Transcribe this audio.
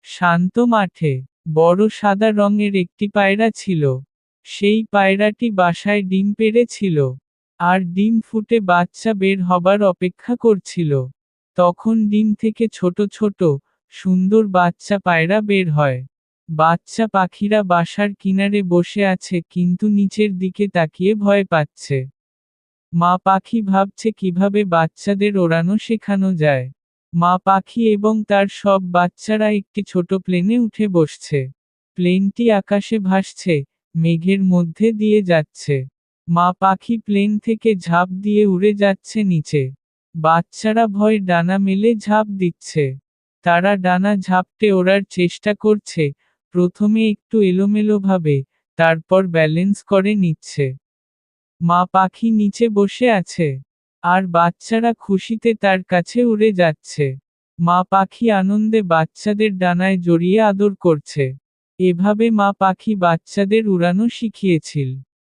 শান্ত মাঠে বড় সাদা রঙের একটি পায়রা ছিল। সেই পায়রাটি বাসায় ডিম পেড়েছিল। আর ডিম ফুটে বাচ্চা বের হবার অপেক্ষা করছিল। তখন ডিম থেকে ছোট ছোট, সুন্দর বাচ্চা পায়রা বের হয়। বাচ্চা পাখিরা বাসার কিনারে বসে আছে কিন্তু নিচের দিকে তাকিয়ে ভয় পাচ্ছে। মা পাখি ভাবছে কিভাবে বাচ্চাদের ওড়ানো শেখানো যায়। মা পাখি এবং তার সব বাচ্চারা একটি ছোট প্লেনে উঠে বসছে। প্লেনটি আকাশে ভাসছে, মেঘের মধ্যে দিয়ে যাচ্ছে। মা পাখি প্লেন থেকে ঝাঁপ দিয়ে উড়ে যাচ্ছে নিচে। বাচ্চারা ভয় ডানা মেলে ঝাঁপ দিচ্ছে। তারা ডানা ঝাপটে ওড়ার চেষ্টা করছে, প্রথমে একটু এলোমেলোভাবে, তারপর ব্যালেন্স করে নিচ্ছে। মা পাখি নিচে বসে আছে। আর বাচ্চারা খুশিতে তার কাছে উড়ে যাচ্ছে। মা পাখি আনন্দে বাচ্চাদের ডানায় জড়িয়ে আদর করছে। এভাবে মা পাখি বাচ্চাদের উড়ানো শিখিয়েছিল।